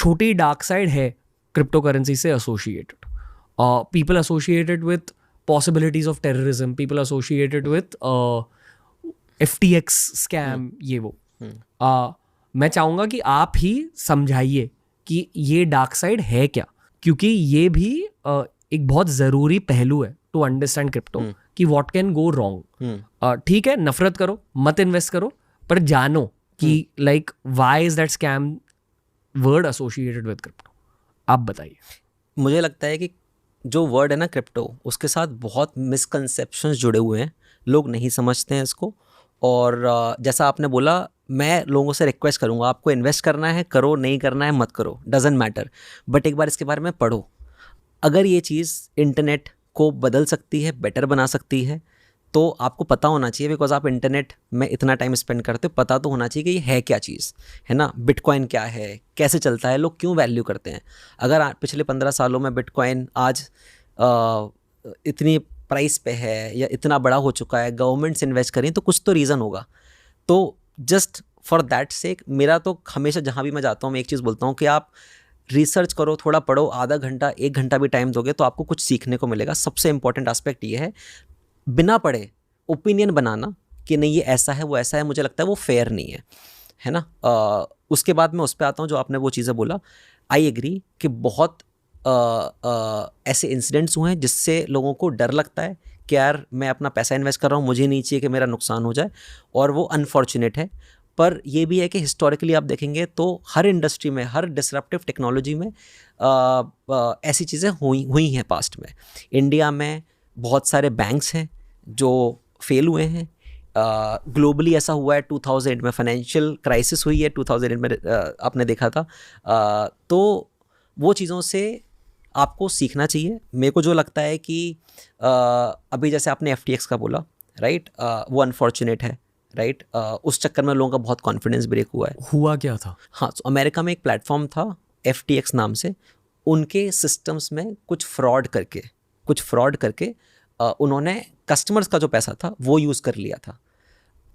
छोटी dark side है crypto currency से associated. People associated with possibilities of terrorism, people associated with FTX scam, ये वो. मैं चाहूँगा कि आप ही समझाइए कि ये डार्क साइड है क्या, क्योंकि ये भी एक बहुत ज़रूरी पहलू है टू अंडरस्टैंड क्रिप्टो कि व्हाट कैन गो रॉन्ग. ठीक है, नफरत करो, मत इन्वेस्ट करो, पर जानो कि like why is that scam word associated with crypto. आप बताइए. मुझे लगता है कि जो वर्ड है ना क्रिप्टो, उसके साथ बहुत मिसकंसेप्शंस जुड़े हुए हैं. लोग नहीं समझते हैं इसको. और जैसा आपने बोला, मैं लोगों से रिक्वेस्ट करूँगा, आपको इन्वेस्ट करना है करो, नहीं करना है मत करो, डजेंट मैटर, बट एक बार इसके बारे में पढ़ो. अगर ये चीज़ इंटरनेट को बदल सकती है, बेटर बना सकती है, तो आपको पता होना चाहिए. बिकॉज आप इंटरनेट में इतना टाइम स्पेंड करते हो, पता तो होना चाहिए कि ये है क्या चीज़, है ना. बिटकॉइन क्या है, कैसे चलता है, लोग क्यों वैल्यू करते हैं. अगर पिछले 15 सालों में बिटकॉइन आज इतनी प्राइस पे है या इतना बड़ा हो चुका है, गवर्नमेंट्स इन्वेस्ट करें, तो कुछ तो रीज़न होगा. तो जस्ट फॉर दैट सेक मेरा तो हमेशा जहाँ भी मैं जाता हूँ, मैं एक चीज़ बोलता हूँ कि आप रिसर्च करो, थोड़ा पढ़ो, आधा घंटा 1 घंटा भी टाइम दोगे तो आपको कुछ सीखने को मिलेगा. सबसे इंपॉर्टेंट एस्पेक्ट ये है, बिना पढ़े ओपिनियन बनाना कि नहीं ये ऐसा है वो ऐसा है, मुझे लगता है वो फेयर नहीं है ना. उसके बाद मैं उस पर आता हूँ जो आपने वो चीज़ें बोला. आई एग्री कि बहुत ऐसे इंसिडेंट्स हुए हैं जिससे लोगों को डर लगता है कि यार मैं अपना पैसा इन्वेस्ट कर रहा हूँ, मुझे नहीं चाहिए कि मेरा नुकसान हो जाए, और वो अनफॉर्चुनेट है. पर ये भी है कि हिस्टोरिकली आप देखेंगे तो हर इंडस्ट्री में, हर डिसरप्टिव टेक्नोलॉजी में ऐसी चीज़ें हुई हैं पास्ट में. इंडिया में बहुत सारे बैंक्स हैं जो फेल हुए हैं. ग्लोबली ऐसा हुआ है. 2008 में फाइनेंशियल क्राइसिस हुई है, 2008 में आपने देखा था. तो वो चीज़ों से आपको सीखना चाहिए. मेरे को जो लगता है कि अभी जैसे आपने FTX का बोला, राइट, वो अनफॉर्चुनेट है, राइट. उस चक्कर में लोगों का बहुत कॉन्फिडेंस ब्रेक हुआ है. हुआ क्या था? हाँ, तो अमेरिका में एक प्लेटफॉर्म था FTX नाम से. उनके सिस्टम्स में कुछ फ्रॉड करके उन्होंने कस्टमर्स का जो पैसा था वो यूज़ कर लिया था.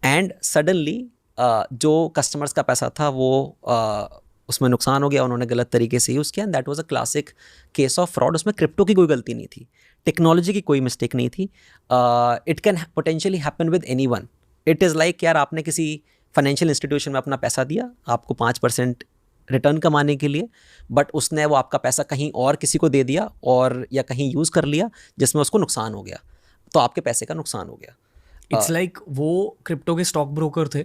एंड सडनली जो कस्टमर्स का पैसा था वो उसमें नुकसान हो गया, उन्होंने गलत तरीके से यूज़ किया. And that was a classic case of fraud. उसमें क्रिप्टो की कोई गलती नहीं थी, टेक्नोलॉजी की कोई मिस्टेक नहीं थी. It can potentially happen with anyone. It is like यार आपने किसी फाइनेंशियल इंस्टीट्यूशन में अपना पैसा दिया आपको 5% रिटर्न कमाने के लिए, बट उसने वो आपका पैसा कहीं और किसी को दे दिया और या कहीं यूज़ कर लिया जिसमें उसको नुकसान हो गया, तो आपके पैसे का नुकसान हो गया. इट्स लाइक वो क्रिप्टो के स्टॉक ब्रोकर थे,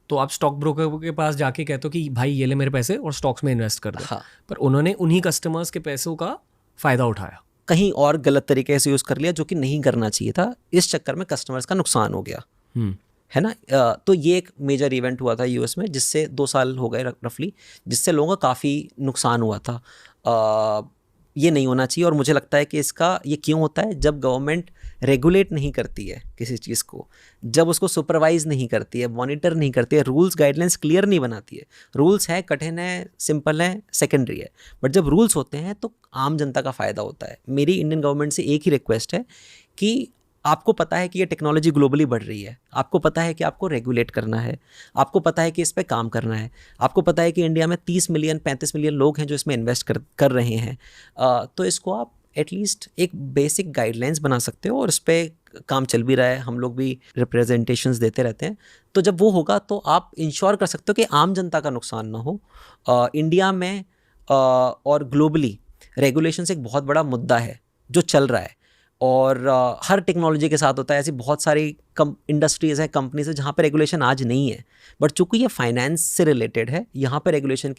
तो आप स्टॉक ब्रोकर के पास जाके कहते हो कि भाई ये ले मेरे पैसे और स्टॉक्स में इन्वेस्ट कर दो. हाँ. पर उन्होंने उन्हीं कस्टमर्स के पैसों का फ़ायदा उठाया, कहीं और गलत तरीके से यूज़ कर लिया जो कि नहीं करना चाहिए था. इस चक्कर में कस्टमर्स का नुकसान हो गया, है ना. तो ये एक मेजर इवेंट हुआ था US में, जिससे 2 साल हो गए रफली, जिससे लोगों का काफ़ी नुकसान हुआ था. ये नहीं होना चाहिए. और मुझे लगता है कि इसका ये क्यों होता है, जब गवर्नमेंट रेगुलेट नहीं करती है किसी चीज़ को, जब उसको सुपरवाइज नहीं करती है, मॉनिटर नहीं करती है, रूल्स गाइडलाइंस क्लियर नहीं बनाती है. रूल्स है, कठिन है, सिंपल है, सेकेंडरी है, बट जब रूल्स होते हैं तो आम जनता का फ़ायदा होता है. मेरी इंडियन गवर्नमेंट से एक ही रिक्वेस्ट है कि आपको पता है कि ये टेक्नोलॉजी ग्लोबली बढ़ रही है, आपको पता है कि आपको रेगुलेट करना है, आपको पता है कि इस पे काम करना है, आपको पता है कि इंडिया में 30 मिलियन 35 मिलियन लोग हैं जो इसमें इन्वेस्ट कर रहे हैं. तो इसको आप एटलीस्ट एक बेसिक गाइडलाइंस बना सकते हो, और इस पर काम चल भी रहा है. हम लोग भी रिप्रेजेंटेशंस देते रहते हैं. तो जब वो होगा तो आप इंश्योर कर सकते हो कि आम जनता का नुकसान ना हो. इंडिया में और ग्लोबली रेगुलेशंस एक बहुत बड़ा मुद्दा है जो चल रहा है, और हर टेक्नोलॉजी के साथ होता है. ऐसी बहुत सारी इंडस्ट्रीज़ हैं, कंपनीज हैं जहाँ पे रेगुलेशन आज नहीं है, बट चूंकि ये फाइनेंस से रिलेटेड है, यहाँ पे रेगुलेशन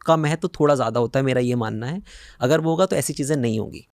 का महत्व थोड़ा ज़्यादा होता है, मेरा ये मानना है. अगर वो होगा तो ऐसी चीज़ें नहीं होंगी.